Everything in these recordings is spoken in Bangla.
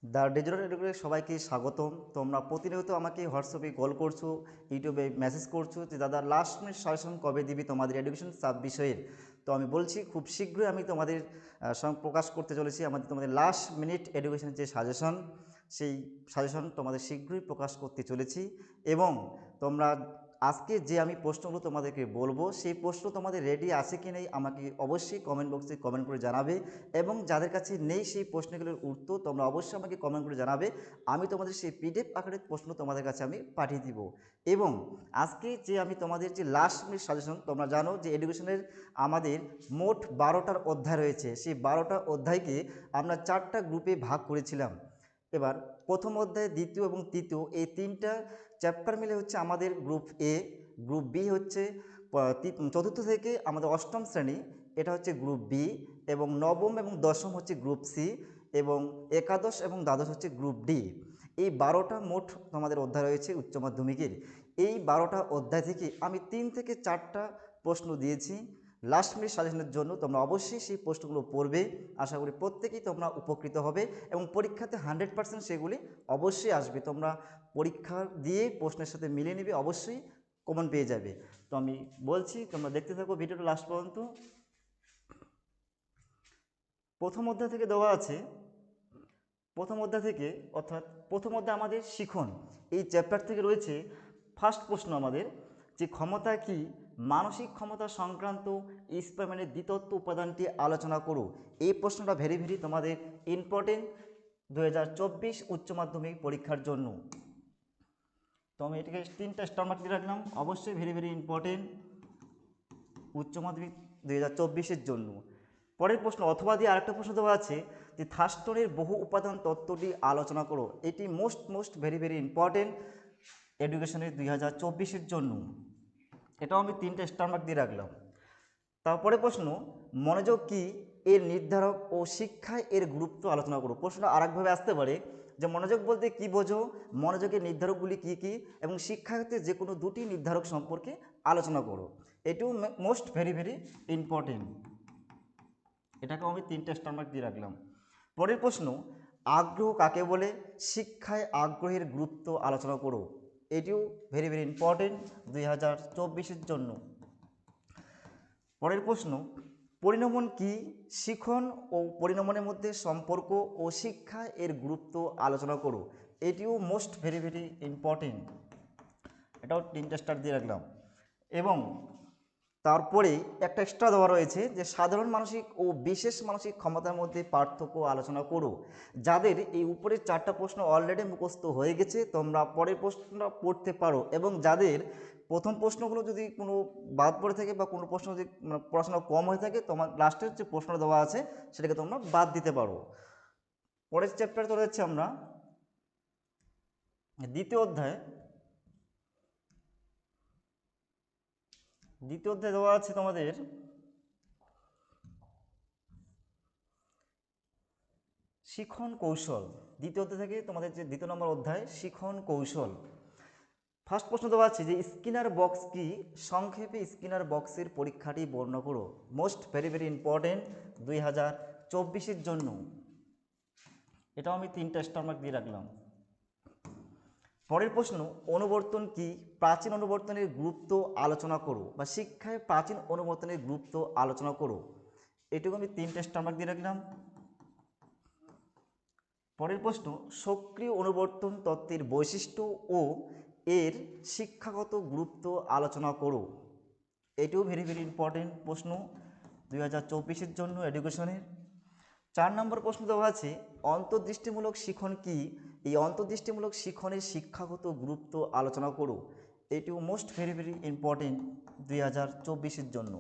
দ্য ডিজিটাল এডুকেশনে সবাইকে স্বাগতম। তোমরা প্রতিনিয়ত আমাকে হোয়াটসঅ্যাপে কল করছো, ইউটিউবে মেসেজ করছো যে দাদা লাস্ট মিনিট সাজেশন কবে দিবি তোমাদের এডুকেশন সাব বিষয়ের। তো আমি বলছি খুব শীঘ্রই আমি তোমাদের সঙ্গে প্রকাশ করতে চলেছি তোমাদের লাস্ট মিনিট এডুকেশনের যে সাজেশন, সেই সাজেশন তোমাদের শীঘ্রই প্রকাশ করতে চলেছি। এবং তোমরা আজকে যে আমি প্রশ্নগুলো তোমাদেরকে বলবো সেই প্রশ্ন তোমাদের রেডি আছে কি নেই আমাকে অবশ্যই কমেন্ট বক্সে কমেন্ট করে জানাবে। এবং যাদের কাছে নেই সেই প্রশ্নগুলোর উত্তর তোমরা অবশ্যই আমাকে কমেন্ট করে জানাবে। আমি তোমাদের সেই পিডিএফ আকারের প্রশ্ন তোমাদের কাছে আমি পাঠিয়ে দিব। এবং আজকে যে আমি তোমাদের যে লাস্ট মিনিট সাজেশন, তোমরা জানো যে এডুকেশনের আমাদের মোট 12টার অধ্যায় রয়েছে। সেই 12টা অধ্যায়কে আমরা 4টা গ্রুপে ভাগ করেছিলাম। এবার প্রথম অধ্যায়, দ্বিতীয় এবং তৃতীয় এই 3টা চ্যাপ্টার মিলে হচ্ছে আমাদের গ্রুপ এ। গ্রুপ বি হচ্ছে চতুর্থ থেকে আমাদের অষ্টম শ্রেণী, এটা হচ্ছে গ্রুপ বি। এবং নবম এবং দশম হচ্ছে গ্রুপ সি। এবং একাদশ এবং দ্বাদশ হচ্ছে গ্রুপ ডি। এই 12টা মোট আমাদের অধ্যায় রয়েছে উচ্চ মাধ্যমিকের। এই 12টা অধ্যায় থেকে আমি 3 থেকে 4টা প্রশ্ন দিয়েছি লাস্ট মিনিট সাজেশনের জন্য। তোমরা অবশ্যই সেই প্রশ্নগুলো পড়বে। আশা করি প্রত্যেকেই তোমরা উপকৃত হবে এবং পরীক্ষাতে 100% সেগুলি অবশ্যই আসবে। তোমরা পরীক্ষা দিয়ে প্রশ্নের সাথে মিলিয়ে নেবে, অবশ্যই কমন পেয়ে যাবে। তো আমি বলছি তোমরা দেখতে থাকো ভিডিওটা লাস্ট পর্যন্ত। প্রথম অধ্যায় থেকে দেওয়া আছে, প্রথম অধ্যায় থেকে অর্থাৎ প্রথম অধ্যায় আমাদের শিখন, এই চ্যাপ্টার থেকে রয়েছে ফার্স্ট প্রশ্ন আমাদের যে ক্ষমতা কি, মানসিক ক্ষমতা সংক্রান্ত স্পাইম্যানের দ্বিতত্ব উপাদানটি আলোচনা করো। এই প্রশ্নটা ভেরি ভেরি তোমাদের ইম্পর্টেন্ট 2024 উচ্চ মাধ্যমিক পরীক্ষার জন্য। তো আমি এটাকে 3টা স্টার মার্ক দিয়ে রাখলাম, অবশ্যই ভেরি ভেরি ইম্পর্টেন্ট উচ্চ মাধ্যমিক 2024-এর জন্য। পরের প্রশ্ন অথবা দিয়ে আরেকটা প্রশ্ন দেওয়া আছে যে থার্স্টনের বহু উপাদান তত্ত্বটি আলোচনা করো। এটি মোস্ট ভেরি ভেরি ইম্পর্টেন্ট এডুকেশনের 2024-এর জন্য। এটাও আমি 3টা স্টার মার্ক দিয়ে রাখলাম। তারপরে প্রশ্ন মনোযোগ কি, এর নির্ধারক ও শিক্ষায় এর গুরুত্ব আলোচনা করো। প্রশ্নটা আরেকভাবে আসতে পারে যে মনোযোগ বলতে কি বোঝো, মনোযোগের নির্ধারকগুলি কি কি, এবং শিক্ষাক্ষেত্রে যে কোনো দুটি নির্ধারক সম্পর্কে আলোচনা করো। এটিও মোস্ট ভেরি ভেরি ইম্পর্টেন্ট। এটাকেও আমি 3টা স্টার মার্ক দিয়ে রাখলাম। পরের প্রশ্ন আগ্রহ কাকে বলে, শিক্ষায় আগ্রহের গুরুত্ব আলোচনা করো। এটিও ভেরি ভেরি ইম্পর্টেন্ট 2024-এর জন্য। পরের প্রশ্ন পরিণমন কি, শিখন ও পরিণমনের মধ্যে সম্পর্ক ও শিক্ষা এর গুরুত্ব আলোচনা করো। এটিও মোস্ট ভেরি ভেরি ইম্পর্টেন্ট। এটাও 3টা স্টার দিয়ে রাখলাম। এবং তারপরে একটা এক্সট্রা দেওয়া রয়েছে যে সাধারণ মানসিক ও বিশেষ মানসিক ক্ষমতার মধ্যে পার্থক্য আলোচনা করো। যাদের এই উপরের 4টা প্রশ্ন অলরেডি মুখস্থ হয়ে গেছে তোমরা পরের প্রশ্নটা পড়তে পারো, এবং যাদের প্রথম প্রশ্নগুলো যদি কোনো বাদ পড়ে থাকে বা কোনো প্রশ্ন যদি পড়াশোনা কম হয়ে থাকে, তোমার লাস্টের যে প্রশ্নটা দেওয়া আছে সেটাকে তোমরা বাদ দিতে পারো। পরের চ্যাপ্টারে চলে যাচ্ছি আমরা দ্বিতীয় অধ্যায়। দ্বিতীয় অধ্যায় দেওয়া আছে তোমাদের শিখন কৌশল। দ্বিতীয় অধ্যায় থেকে তোমাদের যে দ্বিতীয় নম্বর অধ্যায় শিখন কৌশল। ফার্স্ট প্রশ্ন দেওয়া আছে যে স্কিনার বক্স কি, সংক্ষেপে স্কিনার বক্সের পরীক্ষাটি বর্ণনা করো। মোস্ট ভেরি ভেরি ইম্পর্টেন্ট 2024-এর জন্য। এটাও আমি 3টা স্টার মার্ক দিয়ে রাখলাম। পরের প্রশ্ন অনুবর্তন কি, প্রাচীন অনুবর্তনের গুরুত্ব আলোচনা করো, বা শিক্ষায় প্রাচীন অনুবর্তনের গুরুত্ব আলোচনা করো। এটুকু আমি 3টা স্টার মার্ক দিয়ে রাখলাম। পরের প্রশ্ন সক্রিয় অনুবর্তন তত্ত্বের বৈশিষ্ট্য ও এর শিক্ষাগত গুরুত্ব আলোচনা করো। এটিও ভেরি ভেরি ইম্পর্টেন্ট প্রশ্ন 2024-এর জন্য এডুকেশনের। 4 নম্বর প্রশ্ন দেওয়া আছে অন্তর্দৃষ্টিমূলক শিখন কি, এই অন্তর্দৃষ্টিমূলক শিখনের শিক্ষাগত গুরুত্ব আলোচনা করো। এটিও মোস্ট ভেরি ভেরি ইম্পর্টেন্ট 2024-এর জন্য।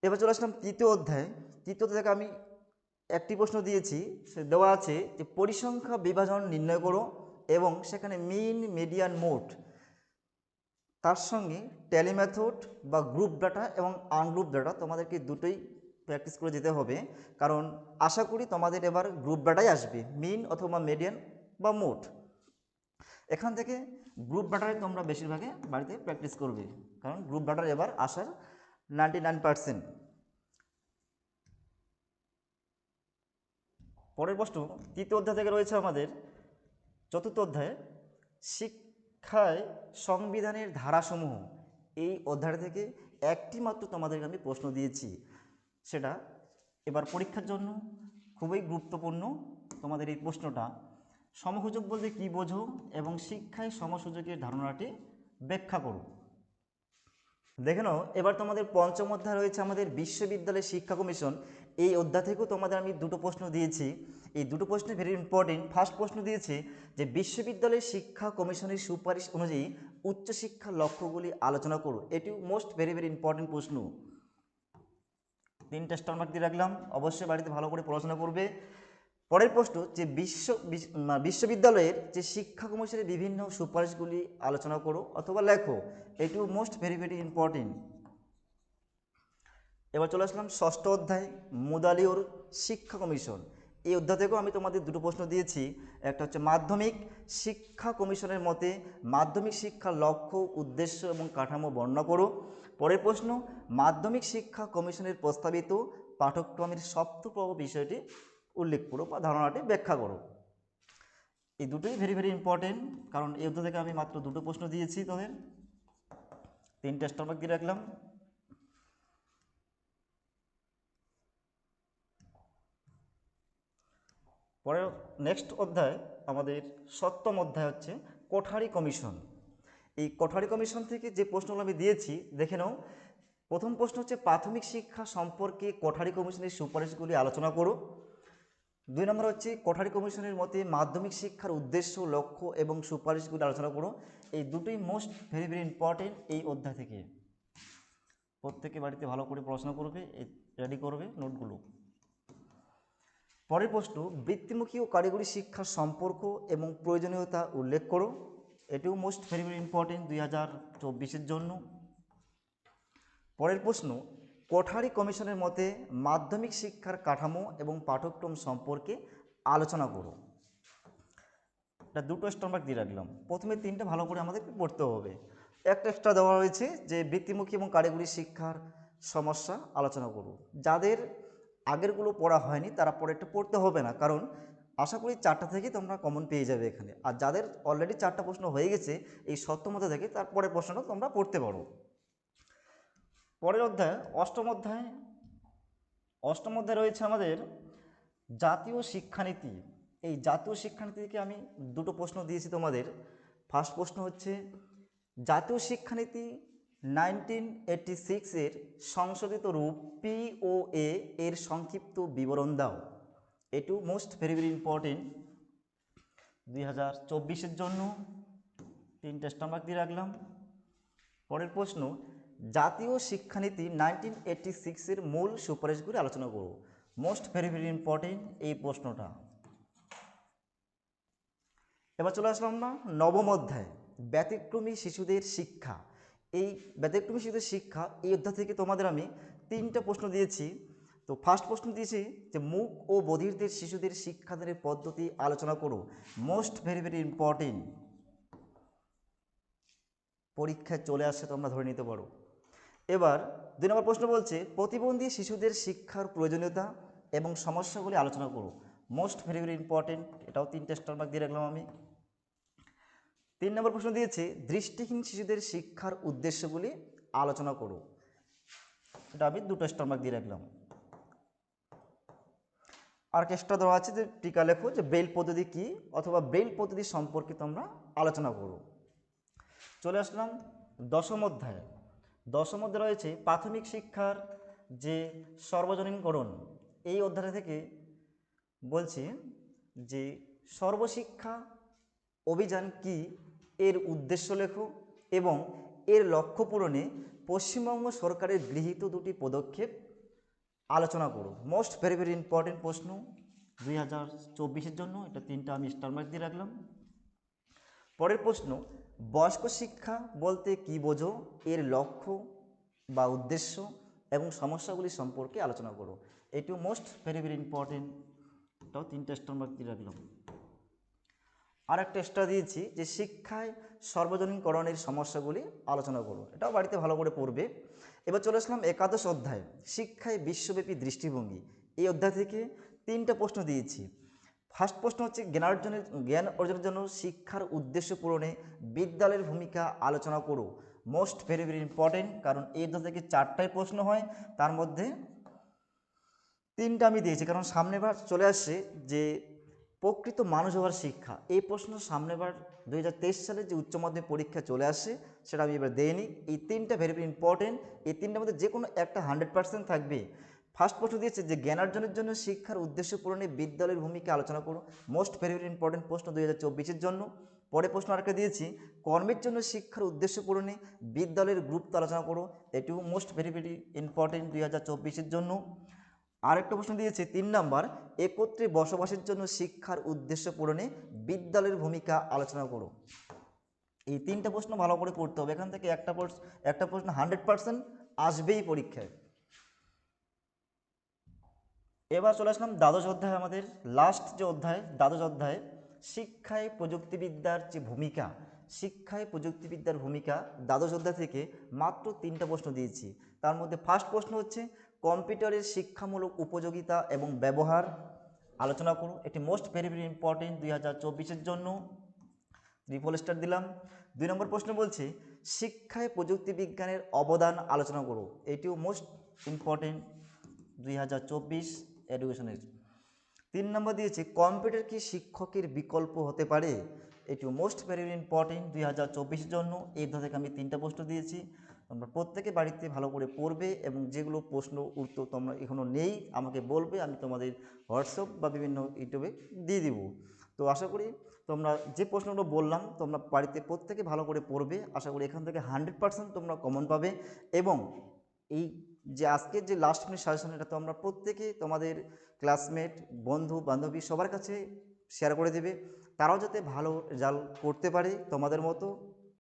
এবার চলে আসলাম তৃতীয় অধ্যায়। তৃতীয় অধ্যায় থেকে আমি একটি প্রশ্ন দিয়েছি, সে দেওয়া আছে যে পরিসংখ্যা বিভাজন নির্ণয় করো, এবং সেখানে মিন মিডিয়ান মোড তার সঙ্গে ট্যালি মেথড বা গ্রুপ ডাটা এবং আনগ্রুপ ডাটা তোমাদেরকে দুটোই প্র্যাকটিস করে যেতে হবে। কারণ আশা করি তোমাদের এবার গ্রুপ ডাটাই আসবে, মিন অথবা মিডিয়ান বা মোড। এখান থেকে গ্রুপ ডাটায় তোমরা বেশিরভাগে বাড়িতে প্র্যাকটিস করবে, কারণ গ্রুপ ডাটার এবার আসার 99%। পরের প্রশ্ন তৃতীয় অধ্যায় থেকে রয়েছে আমাদের চতুর্থ অধ্যায়ে শিক্ষায় সংবিধানের ধারাসমূহ। এই অধ্যায় থেকে একটি মাত্র তোমাদেরকে আমি প্রশ্ন দিয়েছি, সেটা এবার পরীক্ষার জন্য খুবই গুরুত্বপূর্ণ। তোমাদের এই প্রশ্নটা, সমসুযোগ বলতে কী বোঝো এবং শিক্ষায় সমসুযোগের ধারণাটি ব্যাখ্যা করো। দেখে নাও, এবার তোমাদের পঞ্চম অধ্যায় রয়েছে আমাদের বিশ্ববিদ্যালয় শিক্ষা কমিশন। এই অধ্যায় থেকেও তোমাদের আমি দুটো প্রশ্ন দিয়েছি। এই দুটো প্রশ্ন ভেরি ইম্পর্টেন্ট। ফার্স্ট প্রশ্ন দিয়েছে যে বিশ্ববিদ্যালয় শিক্ষা কমিশনের সুপারিশ অনুযায়ী উচ্চশিক্ষার লক্ষ্যগুলি আলোচনা করো। এটিও মোস্ট ভেরি ইম্পর্টেন্ট প্রশ্ন। 3টা স্টার মার্ক দিয়ে রাখলাম, অবশ্যই বাড়িতে ভালো করে পড়াশোনা করবে। পরের প্রশ্ন যে বিশ্ববিদ্যালয়ের যে শিক্ষা কমিশনের বিভিন্ন সুপারিশগুলি আলোচনা করো অথবা লেখো। এটিও মোস্ট ভেরি ইম্পর্টেন্ট। এবার চলে আসলাম ষষ্ঠ অধ্যায় মুদালিওর শিক্ষা কমিশন। এই অধ্যায় থেকেও আমি তোমাদের দুটো প্রশ্ন দিয়েছি। একটা হচ্ছে মাধ্যমিক শিক্ষা কমিশনের মতে মাধ্যমিক শিক্ষার লক্ষ্য, উদ্দেশ্য এবং কাঠামো বর্ণনা করো। পরের প্রশ্ন মাধ্যমিক শিক্ষা কমিশনের প্রস্তাবিত পাঠ্যক্রমের সপ্তম বিষয়টি উল্লেখ করো বা ধারণাটি ব্যাখ্যা করো। এই দুটোই ভেরি ইম্পর্টেন্ট, কারণ এই অধ্যায় থেকে আমি মাত্র দুটো প্রশ্ন দিয়েছি। তোদের 3টা স্টার মার্ক দিয়ে রাখলাম। পরে নেক্সট অধ্যায় আমাদের সপ্তম অধ্যায় হচ্ছে কোঠারি কমিশন। এই কোঠারি কমিশন থেকে যে প্রশ্নগুলো আমি দিয়েছি দেখে নাও। প্রথম প্রশ্ন হচ্ছে প্রাথমিক শিক্ষা সম্পর্কে কোঠারি কমিশনের সুপারিশগুলি আলোচনা করো। 2 নম্বর হচ্ছে কোঠারি কমিশনের মতে মাধ্যমিক শিক্ষার উদ্দেশ্য, লক্ষ্য এবং সুপারিশগুলি আলোচনা করো। এই দুটোই মোস্ট ভেরি ইম্পর্টেন্ট এই অধ্যায় থেকে। প্রত্যেকে বাড়িতে ভালো করে পড়াশোনা করবে, রেডি করবে নোটগুলো। পরের প্রশ্ন বৃত্তিমুখী ও কারিগরি শিক্ষার সম্পর্ক এবং প্রয়োজনীয়তা উল্লেখ করো। এটিও মোস্ট ভেরি ইম্পর্টেন্ট 2024-এর জন্য। পরের প্রশ্ন কোঠারি কমিশনের মতে মাধ্যমিক শিক্ষার কাঠামো এবং পাঠ্যক্রম সম্পর্কে আলোচনা করো। এটা দুটো স্টার মার্ক দিয়ে রাখলাম। প্রথমে 3টা ভালো করে আমাদেরকে পড়তে হবে। একটা এক্সট্রা দেওয়া রয়েছে যে বৃত্তিমুখী এবং কারিগরি শিক্ষার সমস্যা আলোচনা করো। যাদের আগেরগুলো পড়া হয়নি তারা পরেরটা পড়তে হবে না, কারণ আশা করি 4টা থেকে তোমরা কমন পেয়ে যাবে এখানে। আর যাদের অলরেডি 4টা প্রশ্ন হয়ে গেছে এই সপ্তম অধ্যায় থেকে, তারপরের প্রশ্নটা তোমরা পড়তে পারো। পরের অধ্যায় অষ্টম অধ্যায় রয়েছে আমাদের জাতীয় শিক্ষানীতি। এই জাতীয় শিক্ষানীতি থেকে আমি দুটো প্রশ্ন দিয়েছি তোমাদের। ফার্স্ট প্রশ্ন হচ্ছে জাতীয় শিক্ষানীতি 1986-এর সংশোধিত রূপ POA এর সংক্ষিপ্ত বিবরণ দাও। এটিও মোস্ট ভেরি ইম্পর্টেন্ট 2024-এর জন্য। 3টা স্টার মার্ক দিয়ে রাখলাম। পরের প্রশ্ন জাতীয় শিক্ষানীতি 1986-এর মূল সুপারিশগুলি আলোচনা করো। মোস্ট ভেরি ইম্পর্টেন্ট এই প্রশ্নটা। এবার চলে আসলাম না নবম অধ্যায় ব্যতিক্রমী শিশুদের শিক্ষা। এই ব্যতিক্রমী শিশুদের শিক্ষা এই অধ্যায় থেকে তোমাদের আমি 3টা প্রশ্ন দিয়েছি। তো ফার্স্ট প্রশ্ন দিয়েছি যে মূক ও বধিরদের শিশুদের শিক্ষাদানের পদ্ধতি আলোচনা করো। মোস্ট ভেরি ইম্পর্টেন্ট, পরীক্ষায় চলে আসছে, তোমরা ধরে নিতে পারো। এবার 2 নম্বর প্রশ্ন বলছে প্রতিবন্ধী শিশুদের শিক্ষার প্রয়োজনীয়তা এবং সমস্যাগুলি আলোচনা করো। মোস্ট ভেরি ইম্পর্টেন্ট, এটাও 3টা স্টার মার্ক দিয়ে রাখলাম আমি। 3 নম্বর প্রশ্ন দিয়েছে দৃষ্টিহীন শিশুদের শিক্ষার উদ্দেশ্যগুলি আলোচনা করো। এটা আমি 2টা স্টার মার্ক দিয়ে রাখলাম। আর এক্সট্রা দেওয়া আছে যে টিকা লেখো যে ব্রেইল পদ্ধতি কী অথবা ব্রেইল পদ্ধতি সম্পর্কে তোমরা আলোচনা করো। চলে আসলাম দশম অধ্যায়। দশম অধ্যায় রয়েছে প্রাথমিক শিক্ষার যে সর্বজনীনকরণ। এই অধ্যায় থেকে বলছি যে সর্বশিক্ষা অভিযান কি, এর উদ্দেশ্য লেখো এবং এর লক্ষ্য পূরণে পশ্চিমবঙ্গ সরকারের গৃহীত 2টি পদক্ষেপ আলোচনা করো। মোস্ট ভেরি ইম্পর্টেন্ট প্রশ্ন 2024-এর জন্য। এটা 3টা আমি স্টার মার্ক দিয়ে রাখলাম। পরের প্রশ্ন বয়স্ক শিক্ষা বলতে কি বোঝো, এর লক্ষ্য বা উদ্দেশ্য এবং সমস্যাগুলি সম্পর্কে আলোচনা করো। এটিও মোস্ট ভেরি ইম্পর্টেন্ট, এটাও 3টা স্টার মার্ক দিয়ে রাখলাম। আর একটা এক্সট্রা দিয়েছি যে শিক্ষায় সর্বজনীনকরণের সমস্যাগুলি আলোচনা করো। এটাও বাড়িতে ভালো করে পড়বে। এবার চলে আসলাম একাদশ অধ্যায় শিক্ষায় বিশ্বব্যাপী দৃষ্টিভঙ্গি। এই অধ্যায় থেকে 3টা প্রশ্ন দিয়েছি। ফার্স্ট প্রশ্ন হচ্ছে জ্ঞান অর্জনের জন্য শিক্ষার উদ্দেশ্য পূরণে বিদ্যালয়ের ভূমিকা আলোচনা করো। মোস্ট ভেরি ভেরি ইম্পর্টেন্ট, কারণ এই থেকে 4টাই প্রশ্ন হয়, তার মধ্যে 3টা আমি দিয়েছি, কারণ সামনেবার চলে আসছে যে প্রকৃত মানুষ হওয়ার শিক্ষা। এই প্রশ্ন সামনেবার 2023 সালে যে উচ্চ মাধ্যমিক পরীক্ষা চলে আসছে সেটা আমি এবার দেইনি। এই 3টা ভেরি ভেরি ইম্পর্টেন্ট, এই 3টার মধ্যে যে কোনো একটা 100% থাকবে। ফার্স্ট প্রশ্ন দিয়েছে যে জ্ঞানার্জনের জন্য শিক্ষার উদ্দেশ্য পূরণে বিদ্যালয়ের ভূমিকা আলোচনা করো। মোস্ট ভেরি ভেরি ইম্পর্টেন্ট প্রশ্ন 2024-এর জন্য। পরে প্রশ্ন আরেকটা দিয়েছি, কর্মের জন্য শিক্ষার উদ্দেশ্য পূরণে বিদ্যালয়ের গুরুত্ব আলোচনা করো। এটিও মোস্ট ভেরি ভেরি ইম্পর্টেন্ট 2024-এর জন্য। আরেকটা প্রশ্ন দিয়েছে 3 নাম্বার, একত্রে বসবাসের জন্য শিক্ষার উদ্দেশ্য পূরণে বিদ্যালয়ের ভূমিকা আলোচনা করো। এই 3টা প্রশ্ন ভালো করে পড়তে হবে, এখান থেকে একটা প্রশ্ন 100% আসবেই পরীক্ষায়। এবার চলে আসলাম দ্বাদশ অধ্যায়, আমাদের লাস্ট যে অধ্যায় দ্বাদশ অধ্যায়, শিক্ষায় প্রযুক্তিবিদ্যার যে ভূমিকা। শিক্ষায় প্রযুক্তিবিদ্যার ভূমিকা দ্বাদশ অধ্যায় থেকে মাত্র 3টা প্রশ্ন দিয়েছি। তার মধ্যে ফার্স্ট প্রশ্ন হচ্ছে কম্পিউটারের শিক্ষামূলক উপযোগিতা এবং ব্যবহার আলোচনা করো। এটি মোস্ট ভেরি ভেরি ইম্পর্টেন্ট 2024-এর জন্য, ট্রিপল স্টার দিলাম। 2 নম্বর প্রশ্ন বলছে শিক্ষায় প্রযুক্তি বিজ্ঞানের অবদান আলোচনা করো। এটিও মোস্ট ইম্পর্টেন্ট 2024 এডুকেশনের। 3 নম্বর দিয়েছে কম্পিউটার কি শিক্ষকের বিকল্প হতে পারে। এটিও মোস্ট ভেরি ইম্পর্টেন্ট 2024-এর জন্য। এই থেকে আমি 3টা প্রশ্ন দিয়েছি, তোমরা প্রত্যেকে বাড়িতে ভালো করে পড়বে এবং যেগুলো প্রশ্ন উত্তর তোমরা এখনও নেই আমাকে বলবে, আমি তোমাদের হোয়াটসঅ্যাপ বা বিভিন্ন ইউটিউবে দিয়ে দিব। তো আশা করি তোমরা যে প্রশ্নগুলো বললাম তোমরা বাড়িতে প্রত্যেকে ভালো করে পড়বে। আশা করি এখান থেকে 100% তোমরা কমন পাবে। এবং এই যে আজকের যে লাস্ট মিনিট সাজেশন, এটা তোমরা প্রত্যেকে তোমাদের ক্লাসমেট, বন্ধু বান্ধবী সবার কাছে শেয়ার করে দেবে, তারাও যাতে ভালো রেজাল্ট করতে পারে তোমাদের মতো।